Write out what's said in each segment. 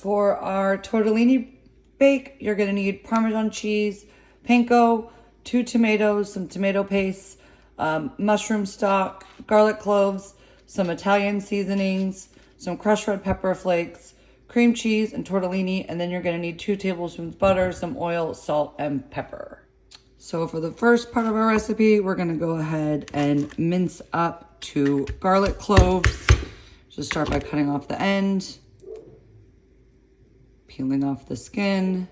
For our tortellini bake, you're gonna need Parmesan cheese, panko, 2 tomatoes, some tomato paste, mushroom stock, garlic cloves, some Italian seasonings, some crushed red pepper flakes, cream cheese, and tortellini. And then you're gonna need 2 tablespoons butter, some oil, salt, and pepper. So for the first part of our recipe, we're gonna go ahead and mince up 2 garlic cloves. Just start by cutting off the end, peeling off the skin.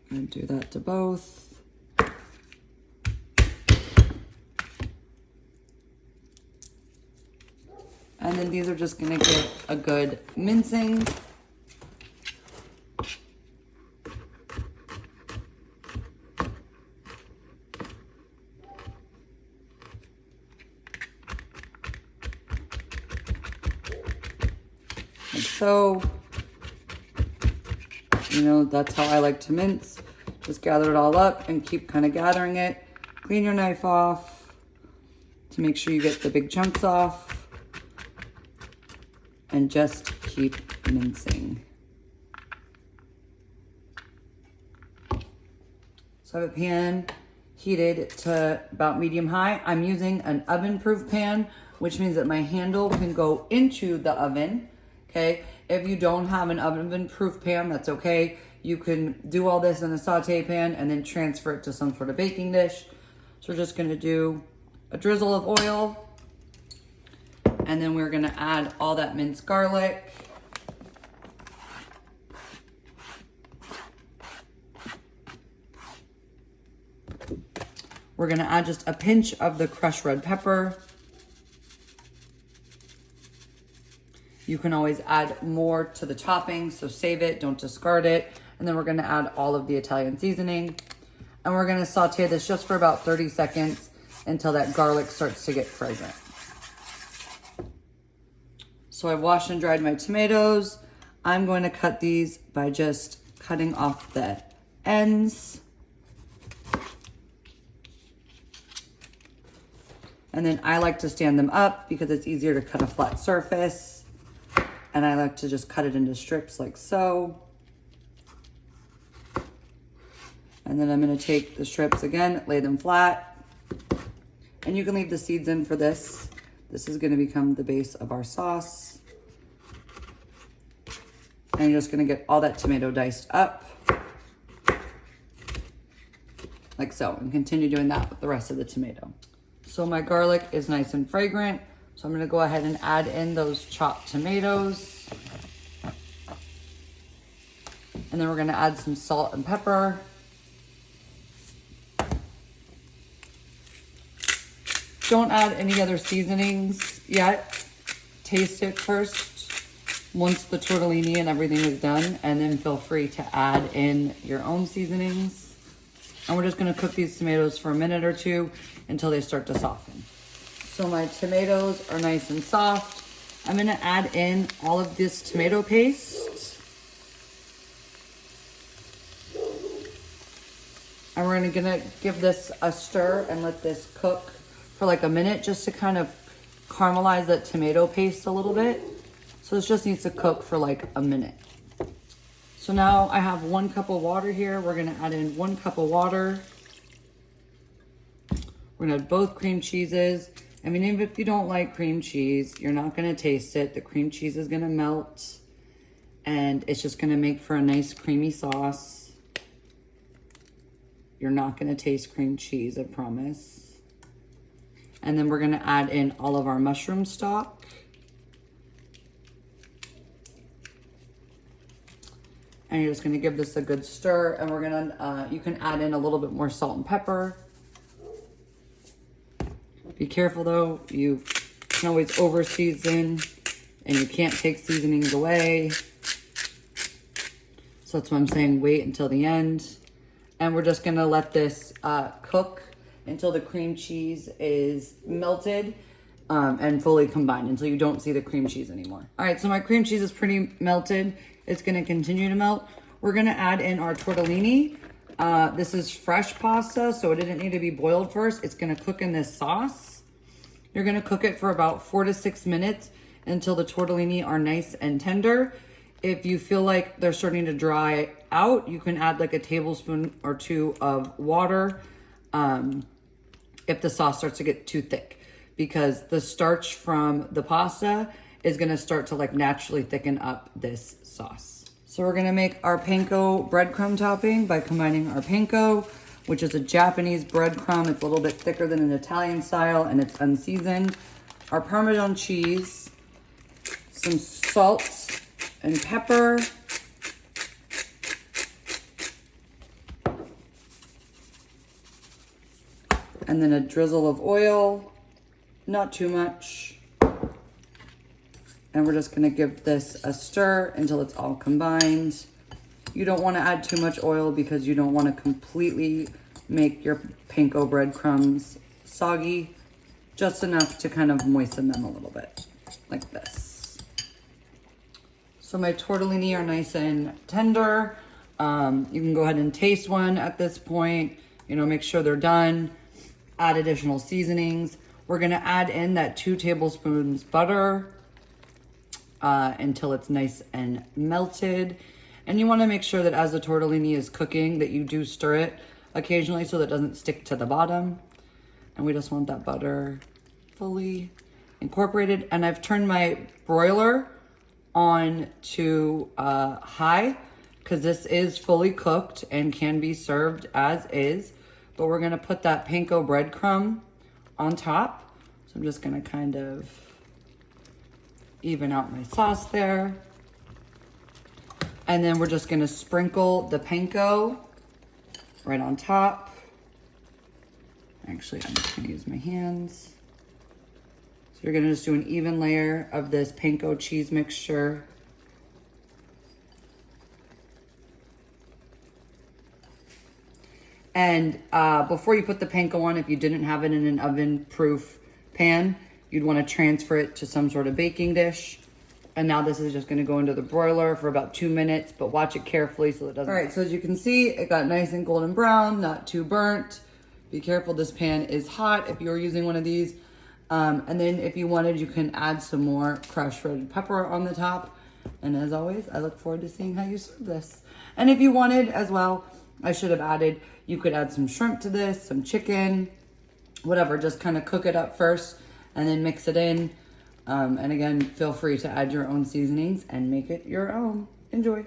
And do that to both. And then these are just gonna get a good mincing. Like so. You know, that's how I like to mince. Just gather it all up and keep kind of gathering it. Clean your knife off to make sure you get the big chunks off. And just keep mincing. So I have a pan heated to about medium high. I'm using an oven-proof pan, which means that my handle can go into the oven, okay? If you don't have an oven-proof pan, that's okay. You can do all this in a saute pan and then transfer it to some sort of baking dish. So we're just gonna do a drizzle of oil, and then we're gonna add all that minced garlic. We're gonna add just a pinch of the crushed red pepper. You can always add more to the topping, so save it, don't discard it. And then we're gonna add all of the Italian seasoning. And we're gonna saute this just for about 30 seconds until that garlic starts to get fragrant. So I washed and dried my tomatoes. I'm going to cut these by just cutting off the ends. And then I like to stand them up because it's easier to cut a flat surface. And I like to just cut it into strips like so. And then I'm gonna take the strips again, lay them flat. And you can leave the seeds in for this. This is gonna become the base of our sauce. And you're just gonna get all that tomato diced up. Like so, and continue doing that with the rest of the tomato. So my garlic is nice and fragrant. So I'm gonna go ahead and add in those chopped tomatoes. And then we're gonna add some salt and pepper. Don't add any other seasonings yet. Taste it first once the tortellini and everything is done, and then feel free to add in your own seasonings. And we're just gonna cook these tomatoes for a minute or two until they start to soften. So my tomatoes are nice and soft. I'm gonna add in all of this tomato paste. And we're gonna give this a stir and let this cook for like a minute just to kind of caramelize that tomato paste a little bit. So this just needs to cook for like a minute. So now I have 1 cup of water here. We're gonna add in 1 cup of water. We're gonna add both cream cheeses. I mean, even if you don't like cream cheese, you're not gonna taste it. The cream cheese is gonna melt and it's just gonna make for a nice creamy sauce. You're not gonna taste cream cheese, I promise. And then we're gonna add in all of our mushroom stock. And you're just gonna give this a good stir, and we're gonna, you can add in a little bit more salt and pepper. Be careful though, you can always over season and you can't take seasonings away. So that's why I'm saying wait until the end. And we're just gonna let this cook until the cream cheese is melted and fully combined, until you don't see the cream cheese anymore. All right, so my cream cheese is pretty melted. It's gonna continue to melt. We're gonna add in our tortellini. This is fresh pasta, so it didn't need to be boiled first. It's gonna cook in this sauce. You're gonna cook it for about 4 to 6 minutes until the tortellini are nice and tender. If you feel like they're starting to dry out, you can add like a tablespoon or two of water if the sauce starts to get too thick, because the starch from the pasta is gonna start to like naturally thicken up this sauce. So we're gonna make our panko breadcrumb topping by combining our panko, which is a Japanese breadcrumb. It's a little bit thicker than an Italian style and it's unseasoned. Our Parmesan cheese, some salt and pepper, and then a drizzle of oil, not too much. And we're just gonna give this a stir until it's all combined. You don't wanna add too much oil because you don't wanna completely make your panko breadcrumbs soggy, just enough to kind of moisten them a little bit, like this. So my tortellini are nice and tender. You can go ahead and taste one at this point, you know, make sure they're done. Add additional seasonings. We're gonna add in that 2 tablespoons butter until it's nice and melted. And you wanna make sure that as the tortellini is cooking that you do stir it occasionally so that it doesn't stick to the bottom. And we just want that butter fully incorporated. And I've turned my broiler on to high because this is fully cooked and can be served as is. But we're gonna put that panko breadcrumb on top. So I'm just gonna kind of even out my sauce there. And then we're just gonna sprinkle the panko right on top. Actually, I'm just gonna use my hands. So you're gonna just do an even layer of this panko cheese mixture. And before you put the panko on, if you didn't have it in an oven-proof pan, you'd want to transfer it to some sort of baking dish. And now this is just going to go into the broiler for about 2 minutes, but watch it carefully so it doesn't. All right, so as you can see, it got nice and golden brown, not too burnt. Be careful, this pan is hot if you're using one of these. And then if you wanted, you can add some more crushed red pepper on the top. And as always, I look forward to seeing how you serve this. And if you wanted as well, I should have added, you could add some shrimp to this, some chicken, whatever. Just kind of cook it up first and then mix it in. And again, feel free to add your own seasonings and make it your own. Enjoy.